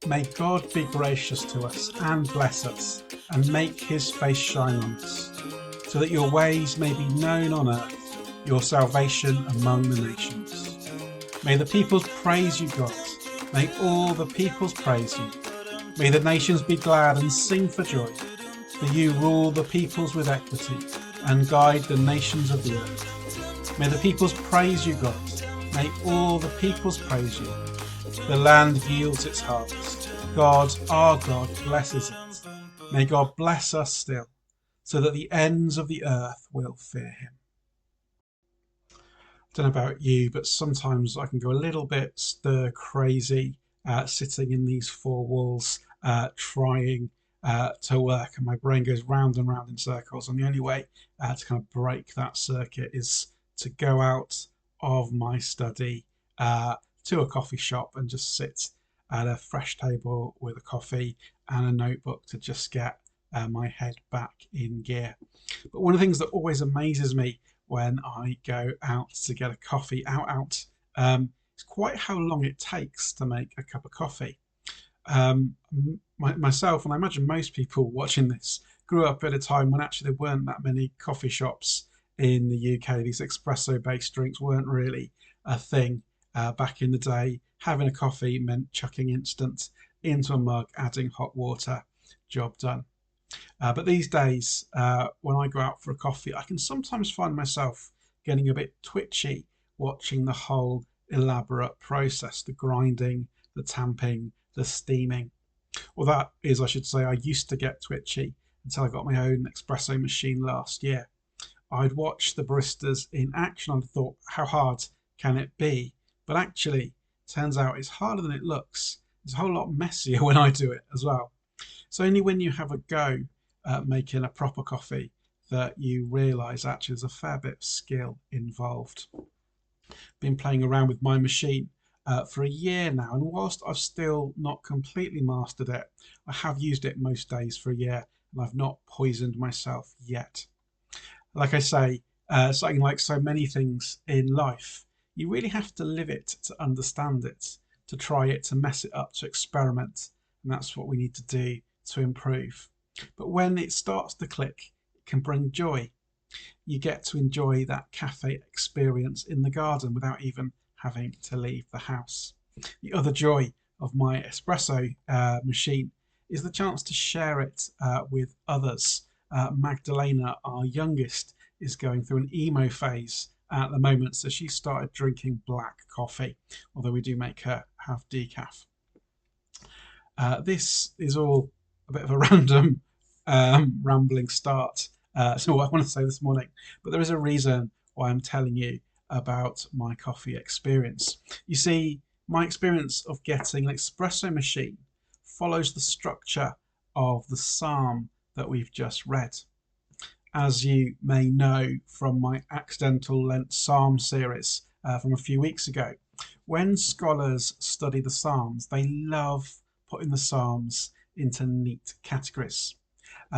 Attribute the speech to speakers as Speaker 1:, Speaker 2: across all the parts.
Speaker 1: May God be gracious to us and bless us, and make his face shine on us, so that your ways may be known on earth, your salvation among the nations. May the peoples praise you, God. May all the peoples praise you. May the nations be glad and sing for joy. For you rule the peoples with equity and guide the nations of the earth. May the peoples praise you, God. May all the peoples praise you. The land yields its harvest. God, our God, blesses it. May God bless us still, so that the ends of the earth will fear him. I don't know about you, but sometimes I can go a little bit stir crazy sitting in these four walls trying to work, and my brain goes round and round in circles, and the only way to kind of break that circuit is to go out of my study to a coffee shop and just sit at a fresh table with a coffee and a notebook to just get my head back in gear. But one of the things that always amazes me when I go out to get a coffee is quite how long it takes to make a cup of coffee. Myself, and I imagine most people watching this, grew up at a time when actually there weren't that many coffee shops in the UK. These espresso based drinks weren't really a thing back in the day. Having a coffee meant chucking instant into a mug, adding hot water, job done. But these days, when I go out for a coffee, I can sometimes find myself getting a bit twitchy watching the whole elaborate process, the grinding, the tamping, the steaming. Well, that is, I should say, I used to get twitchy until I got my own espresso machine last year. I'd watched the baristas in action and thought, how hard can it be? But actually, turns out it's harder than it looks. It's a whole lot messier when I do it as well. So only when you have a go at making a proper coffee that you realise actually there's a fair bit of skill involved. Been playing around with my machine for a year now, and whilst I've still not completely mastered it, I have used it most days for a year, and I've not poisoned myself yet. Like I say, something like so many things in life, you really have to live it to understand it, to try it, to mess it up, to experiment. And that's what we need to do to improve. But when it starts to click, it can bring joy. You get to enjoy that cafe experience in the garden without even having to leave the house. The other joy of my espresso machine is the chance to share it with others. Magdalena, our youngest, is going through an emo phase at the moment, so she started drinking black coffee, although we do make her have decaf. This is all a bit of a random rambling start to what I want to say this morning, but there is a reason why I'm telling you about my coffee experience. You see, my experience of getting an espresso machine follows the structure of the psalm that we've just read. As you may know from my Accidental Lent Psalm series from a few weeks ago, when scholars study the Psalms, they love putting the Psalms into neat categories.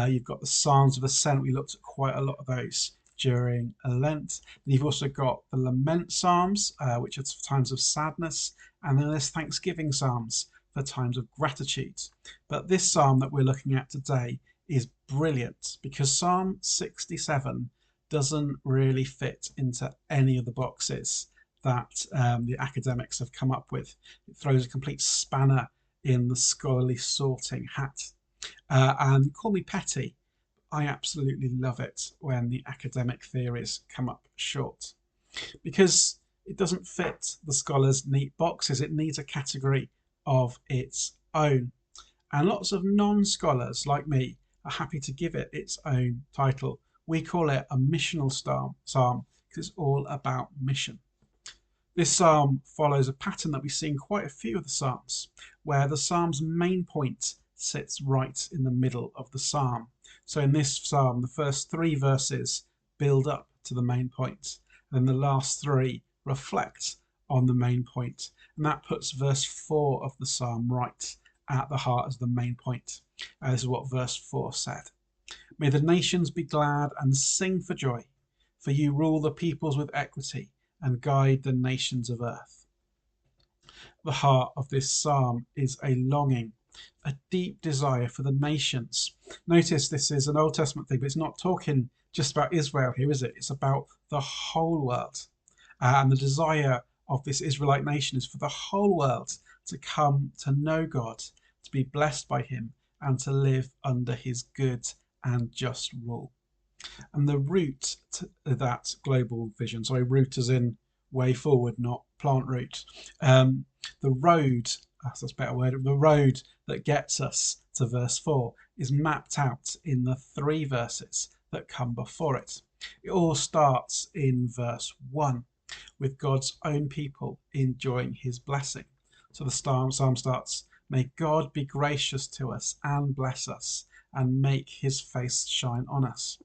Speaker 1: You've got the Psalms of Ascent. We looked at quite a lot of those during Lent. And you've also got the Lament Psalms, which are for times of sadness, and then there's Thanksgiving Psalms for times of gratitude. But this Psalm that we're looking at today is brilliant because Psalm 67 doesn't really fit into any of the boxes that the academics have come up with. It throws a complete spanner in the scholarly sorting hat. And call me petty, I absolutely love it when the academic theories come up short, because it doesn't fit the scholars' neat boxes. It needs a category of its own. And lots of non-scholars like me are happy to give it its own title. We call it a missional psalm because it's all about mission. This psalm follows a pattern that we see in quite a few of the psalms, where the psalm's main point sits right in the middle of the psalm. So in this psalm, the first 3 verses build up to the main point, and then the last 3 reflect on the main point, and that puts verse 4 of the psalm right at the heart as the main point. This is what verse 4 said. May the nations be glad and sing for joy, for you rule the peoples with equity and guide the nations of earth. The heart of this psalm is a longing a deep desire for the nations. Notice this is an Old Testament thing, but it's not talking just about Israel here, is it? It's about the whole world. And the desire of this Israelite nation is for the whole world to come to know God, to be blessed by him, and to live under his good and just rule. And the route to that global vision, sorry, route as in way forward, not plant route, the road, that's a better word, the road that gets us to verse 4 is mapped out in the 3 verses that come before it. It all starts in verse 1 with God's own people enjoying his blessing. So the psalm starts, may God be gracious to us and bless us and make his face shine on us.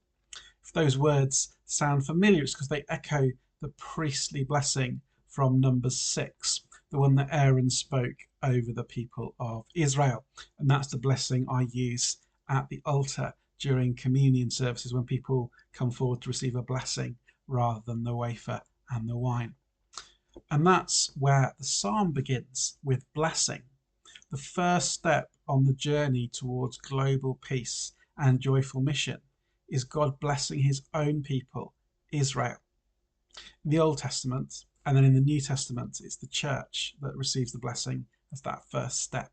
Speaker 1: If those words sound familiar, it's because they echo the priestly blessing from Numbers 6, the one that Aaron spoke over the people of Israel. And that's the blessing I use at the altar during communion services when people come forward to receive a blessing rather than the wafer and the wine. And that's where the psalm begins, with blessing, the first step on the journey towards global peace and joyful mission is God blessing his own people, Israel. In the Old Testament, and then in the New Testament, it's the church that receives the blessing as that first step.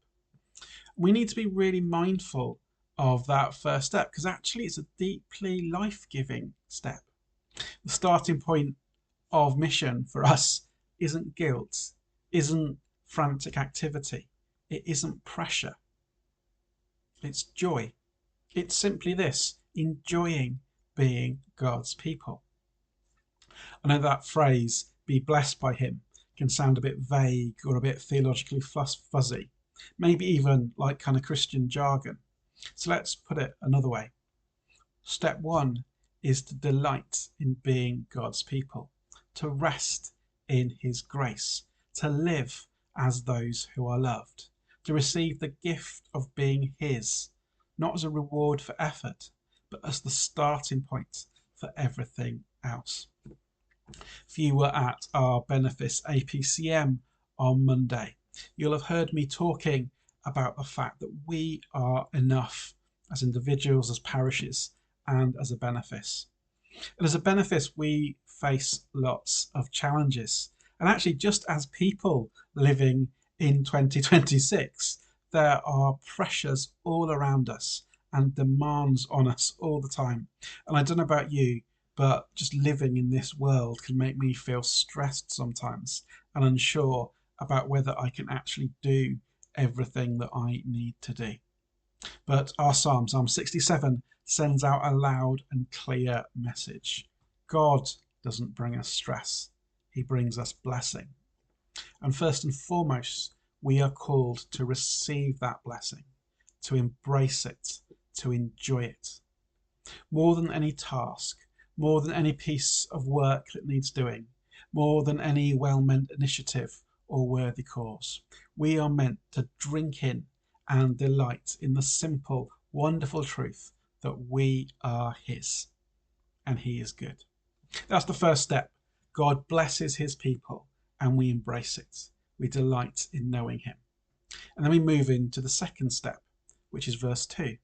Speaker 1: We need to be really mindful of that first step because actually it's a deeply life-giving step. The starting point of mission for us isn't guilt, isn't frantic activity, it isn't pressure. It's joy. It's simply this, enjoying being God's people. I know that phrase, be blessed by him, can sound a bit vague or a bit theologically fuzzy, maybe even like kind of Christian jargon. So let's put it another way. Step 1 is to delight in being God's people, to rest in his grace, to live as those who are loved, to receive the gift of being his, not as a reward for effort, but as the starting point for everything else. If you were at our Benefice APCM on Monday, you'll have heard me talking about the fact that we are enough as individuals, as parishes, and as a benefice. And as a benefice, we face lots of challenges. And actually, just as people living in 2026, there are pressures all around us and demands on us all the time. And I don't know about you, but just living in this world can make me feel stressed sometimes and unsure about whether I can actually do everything that I need to do. But our Psalm 67, sends out a loud and clear message. God doesn't bring us stress, he brings us blessing. And first and foremost, we are called to receive that blessing, to embrace it, to enjoy it. More than any task, more than any piece of work that needs doing, more than any well-meant initiative or worthy cause, we are meant to drink in and delight in the simple, wonderful truth that we are his and he is good. That's the first step. God blesses his people and we embrace it. We delight in knowing him. And then we move into the second step, which is verse 2.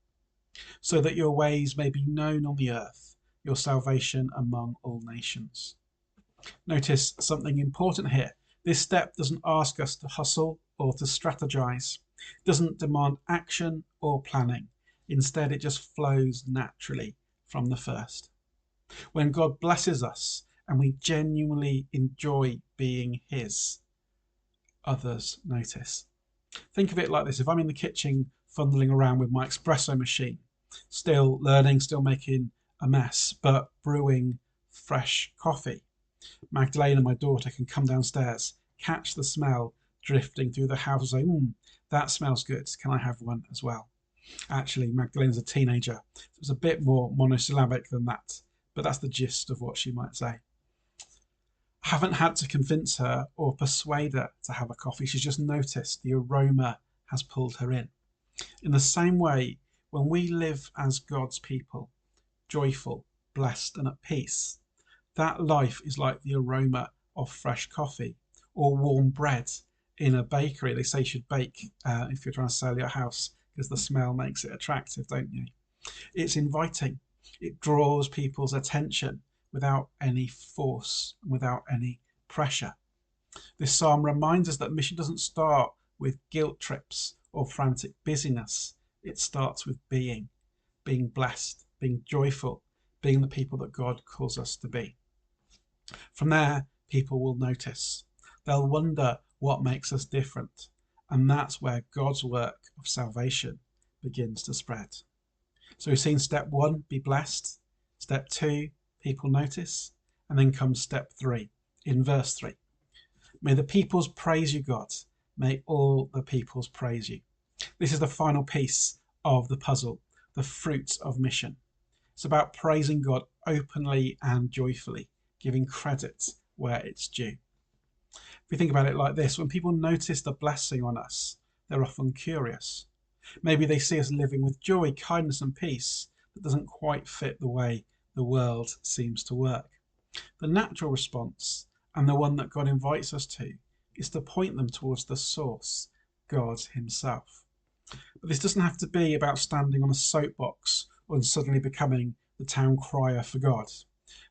Speaker 1: So that your ways may be known on the earth, your salvation among all nations. Notice something important here. This step doesn't ask us to hustle or to strategize. It doesn't demand action or planning. Instead, it just flows naturally from the first. When God blesses us and we genuinely enjoy being his, others notice. Think of it like this. If I'm in the kitchen fumbling around with my espresso machine, still learning, still making a mess, but brewing fresh coffee, Magdalena, my daughter, can come downstairs, catch the smell drifting through the house and say, that smells good. Can I have one as well? Actually, Magdalena's a teenager. So it's a bit more monosyllabic than that, but that's the gist of what she might say. I haven't had to convince her or persuade her to have a coffee. She's just noticed the aroma has pulled her in. In the same way, when we live as God's people, joyful, blessed and at peace, that life is like the aroma of fresh coffee or warm bread in a bakery, they say you should bake if you're trying to sell your house because the smell makes it attractive, don't you? It's inviting. It draws people's attention without any force, without any pressure. This psalm reminds us that mission doesn't start with guilt trips or frantic busyness. It starts with being blessed, being joyful, being the people that God calls us to be. From there, people will notice. They'll wonder what makes us different. And that's where God's work of salvation begins to spread. So we've seen step 1, be blessed. Step 2, people notice. And then comes step 3, in verse 3. May the peoples praise you, God. May all the peoples praise you. This is the final piece of the puzzle, the fruit of mission. It's about praising God openly and joyfully, giving credit where it's due. If we think about it like this, when people notice the blessing on us, they're often curious. Maybe they see us living with joy, kindness and peace that doesn't quite fit the way the world seems to work. The natural response, and the one that God invites us to, is to point them towards the source, God himself. But this doesn't have to be about standing on a soapbox or suddenly becoming the town crier for God.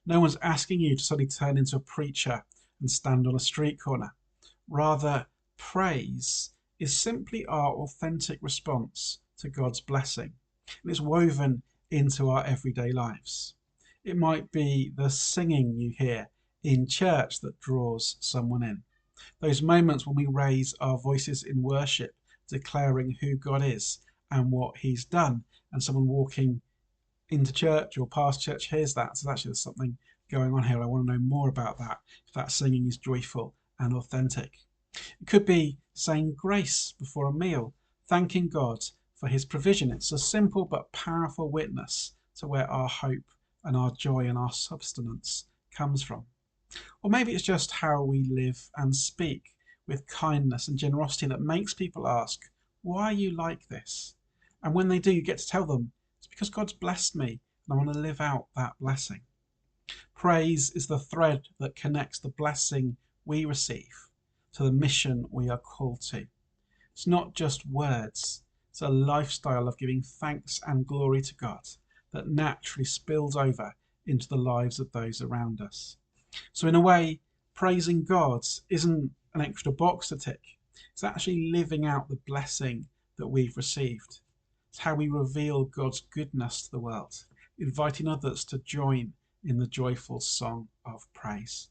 Speaker 1: No one's asking you to suddenly turn into a preacher and stand on a street corner. Rather, praise is simply our authentic response to God's blessing. And it's woven into our everyday lives. It might be the singing you hear in church that draws someone in. Those moments when we raise our voices in worship, declaring who God is and what he's done, and someone walking into church or past church hears that. So actually there's something going on here. I want to know more about that, if that singing is joyful and authentic. It could be saying grace before a meal, thanking God for his provision. It's a simple but powerful witness to where our hope and our joy and our substance comes from. Or maybe it's just how we live and speak with kindness and generosity that makes people ask, why are you like this? And when they do, you get to tell them, it's because God's blessed me and I want to live out that blessing. Praise is the thread that connects the blessing we receive to the mission we are called to. It's not just words, it's a lifestyle of giving thanks and glory to God that naturally spills over into the lives of those around us. So in a way, praising God isn't an extra box to tick. It's actually living out the blessing that we've received. It's how we reveal God's goodness to the world, inviting others to join in the joyful song of praise.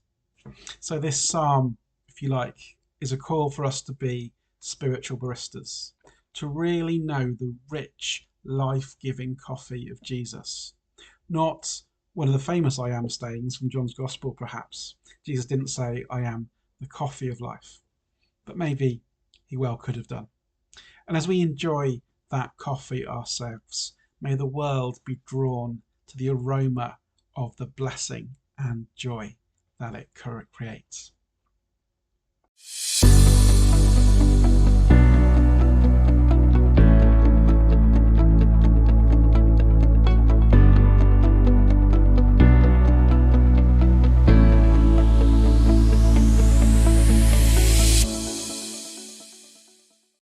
Speaker 1: So this psalm, if you like, is a call for us to be spiritual baristas, to really know the rich, life-giving coffee of Jesus. Not one of the famous I am sayings from John's Gospel, perhaps. Jesus didn't say, I am the coffee of life. But maybe he well could have done. And as we enjoy that coffee ourselves, may the world be drawn to the aroma of the blessing and joy that it creates.